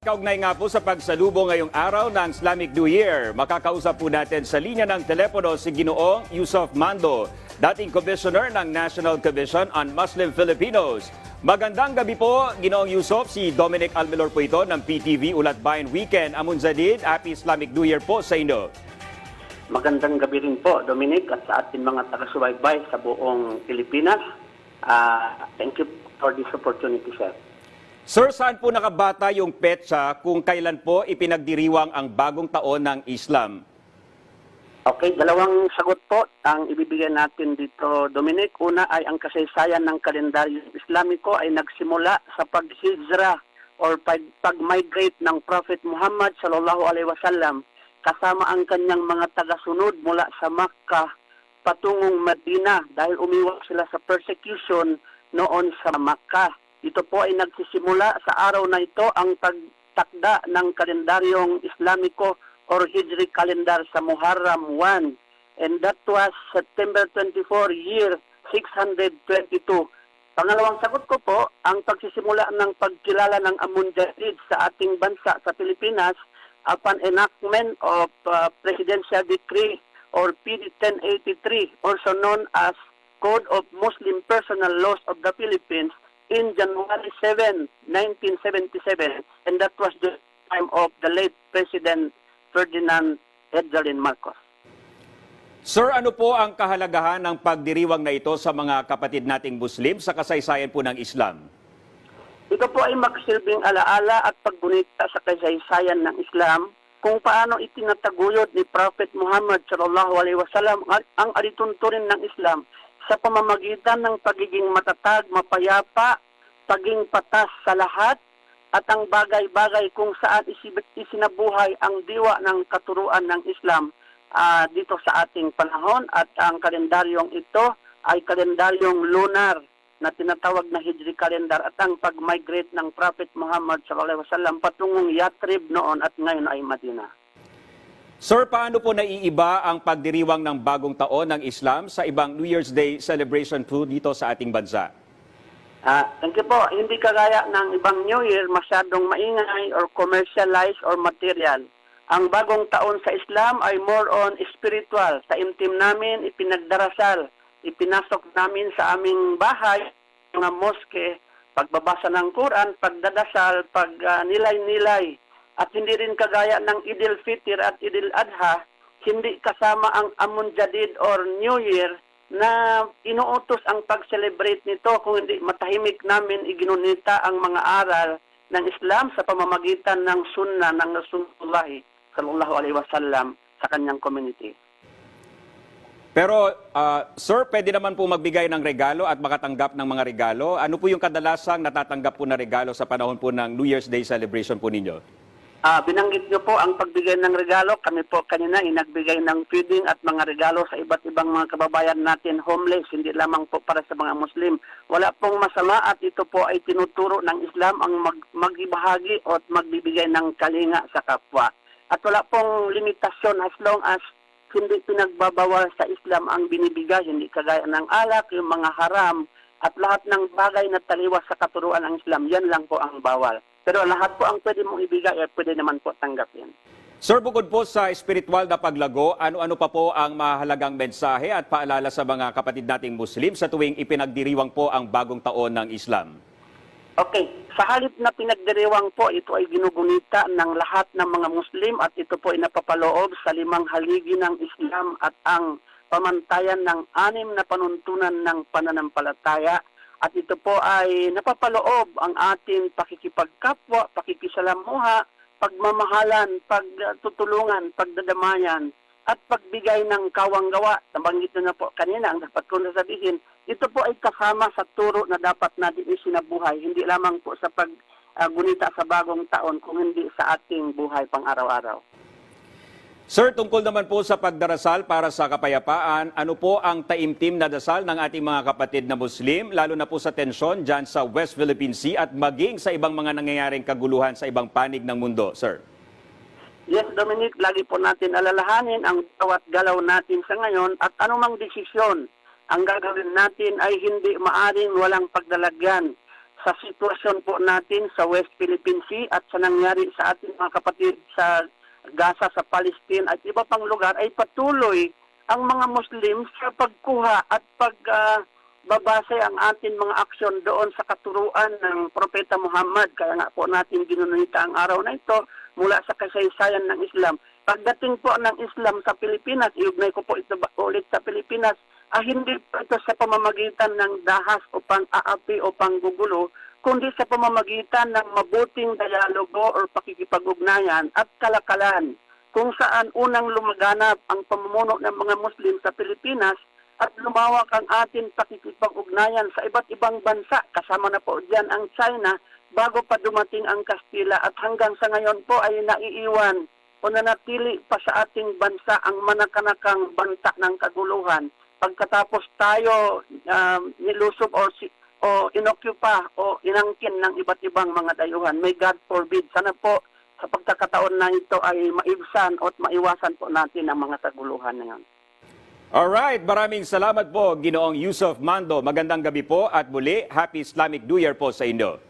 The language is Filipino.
Kaugnay nga po sa pagsalubong ngayong araw ng Islamic New Year, makakausap po natin sa linya ng telepono si Ginoong Yusuf Mando, dating Commissioner ng National Commission on Muslim Filipinos. Magandang gabi po, Ginoong Yusuf. Si Dominic Almelor po ito ng PTV Ulat Bayan Weekend. Amunzadid, Happy Islamic New Year po sa inyo. Magandang gabi rin po, Dominic, at sa ating mga taga-subaybay sa buong Pilipinas. Thank you for this opportunity, sir. Sir, saan po nakabata yung petsa kung kailan po ipinagdiriwang ang bagong taon ng Islam? Okay, dalawang sagot po ang ibibigay natin dito, Dominic. Una ay ang kasaysayan ng kalendaryo Islamiko ay nagsimula sa paghijra or pag-migrate ng Prophet Muhammad sallallahu alaihi wasallam kasama ang kanyang mga tagasunod mula sa Makkah patungong Medina dahil umiwas sila sa persecution noon sa Makkah. Ito po ay nagsisimula sa araw na ito ang pagtakda ng kalendaryong Islamiko or Hijri calendar sa Muharram 1. And that was September 24, year 622. Pangalawang sagot ko po, ang pagsisimula ng pagkilala ng Amunjadid sa ating bansa sa Pilipinas upon enactment of Presidential Decree or PD 1083, also known as Code of Muslim Personal Laws of the Philippines, in January 7, 1977, and that was the time of the late President Ferdinand Edgaryn Marcos. Sir, ano po ang kahalagahan ng pagdiriwang na ito sa mga kapatid nating Muslim sa kasaysayan po ng Islam? Ito po ay magsilbing alaala at paggunita sa kasaysayan ng Islam kung paano itinataguyod ni Prophet Muhammad sallallahu alaihi wasallam ang alituntunin ng Islam sa pamamagitan ng pagiging matatag, mapayapa, pagiging patas sa lahat, at ang bagay-bagay kung saan isinabuhay ang diwa ng katuruan ng Islam dito sa ating panahon. At ang kalendaryong ito ay kalendaryong lunar na tinatawag na Hijri calendar at ang pag-migrate ng Prophet Muhammad sallallahu alaihi wasallam patungong Yathrib noon at ngayon ay Medina. Sir, paano po naiiba ang pagdiriwang ng bagong taon ng Islam sa ibang New Year's Day celebration po dito sa ating bansa? Thank you po. Hindi kagaya ng ibang New Year masyadong maingay or commercialized or material. Ang bagong taon sa Islam ay more on spiritual. Sa imtim namin, ipinagdarasal. Ipinasok namin sa aming bahay, mga moske, pagbabasa ng Quran, pagdadasal, nilay-nilay. At hindi rin kagaya ng Idil Fitr at Idil Adha, hindi kasama ang Amunjadid or New Year na inuutos ang pag-celebrate nito kung hindi matahimik namin iginunita ang mga aral ng Islam sa pamamagitan ng sunnah ng Rasulullah sallallahu alaihi wasallam sa kanyang community. Pero, sir, pwede naman po magbigay ng regalo at makatanggap ng mga regalo. Ano po yung kadalasang natatanggap po na regalo sa panahon po ng New Year's Day celebration po ninyo? Binanggit niyo po ang pagbigay ng regalo. Kami po kanina nagbigay ng feeding at mga regalo sa iba't ibang mga kababayan natin homeless, hindi lamang po para sa mga Muslim. Wala pong masama at ito po ay tinuturo ng Islam ang magbibahagi o magbibigay ng kalinga sa kapwa. At wala pong limitasyon as long as hindi pinagbabawal sa Islam ang binibigay, hindi kagaya ng alak, yung mga haram at lahat ng bagay na taliwas sa katuruan ng Islam, yan lang po ang bawal. Pero lahat po ang pwede mong ibigay ay pwede naman po tanggapin. Sir, bukod po sa spiritual na paglago, ano-ano pa po ang mahalagang mensahe at paalala sa mga kapatid nating Muslim sa tuwing ipinagdiriwang po ang bagong taon ng Islam? Okay, sa halip na pinagdiriwang po, ito ay ginugunita ng lahat ng mga Muslim at ito po ay napapaloob sa 5 haligi ng Islam at ang pamantayan ng 6 na panuntunan ng pananampalataya. At ito po ay napapaloob ang ating pakikipagkapwa, pakikisalamuha, pagmamahalan, pagtutulungan, pagdadamayan, at pagbigay ng kawanggawa. Nabanggit na po kanina, ang dapat ko nasabihin, ito po ay kasama sa turo na dapat natin isinabuhay, hindi lamang po sa paggunita sa bagong taon, kung hindi sa ating buhay pang araw-araw. Sir, tungkol naman po sa pagdarasal para sa kapayapaan, ano po ang taimtim na dasal ng ating mga kapatid na Muslim, lalo na po sa tensyon dyan sa West Philippine Sea at maging sa ibang mga nangyayaring kaguluhan sa ibang panig ng mundo, sir? Yes, Dominic, lagi po natin alalahanin ang bawat galaw natin sa ngayon at anumang desisyon ang gagawin natin ay hindi maaring walang pagdalagyan sa sitwasyon po natin sa West Philippine Sea at sa nangyari sa ating mga kapatid sa Gaza, sa Palestine at iba pang lugar, ay patuloy ang mga Muslim sa pagkuha at pagbabase ang ating mga aksyon doon sa katuruan ng Propeta Muhammad. Kaya nga po natin ginunita ang araw na ito mula sa kasaysayan ng Islam. Pagdating po ng Islam sa Pilipinas, iugnay ko po ito ulit sa Pilipinas, hindi po ito sa pamamagitan ng dahas o pang-aapi o panggugulo, kundi sa pamamagitan ng mabuting dialogo o pakikipag-ugnayan at kalakalan, kung saan unang lumaganap ang pamumuno ng mga Muslim sa Pilipinas at lumawak ang ating pakikipag-ugnayan sa iba't ibang bansa. Kasama na po diyan ang China bago pa dumating ang Kastila at hanggang sa ngayon po ay naiiwan o nanatili pa sa ating bansa ang manakanakang banta ng kaguluhan. Pagkatapos tayo nilusob o inokupa o inangkin ng iba't ibang mga dayuhan. May God forbid. Sana po sa pagkakataon na ito ay maibsan at maiwasan po natin ang mga kaguluhan na yan. Alright, maraming salamat po, Ginoong Yusuf Mando. Magandang gabi po at muli, Happy Islamic New Year po sa inyo.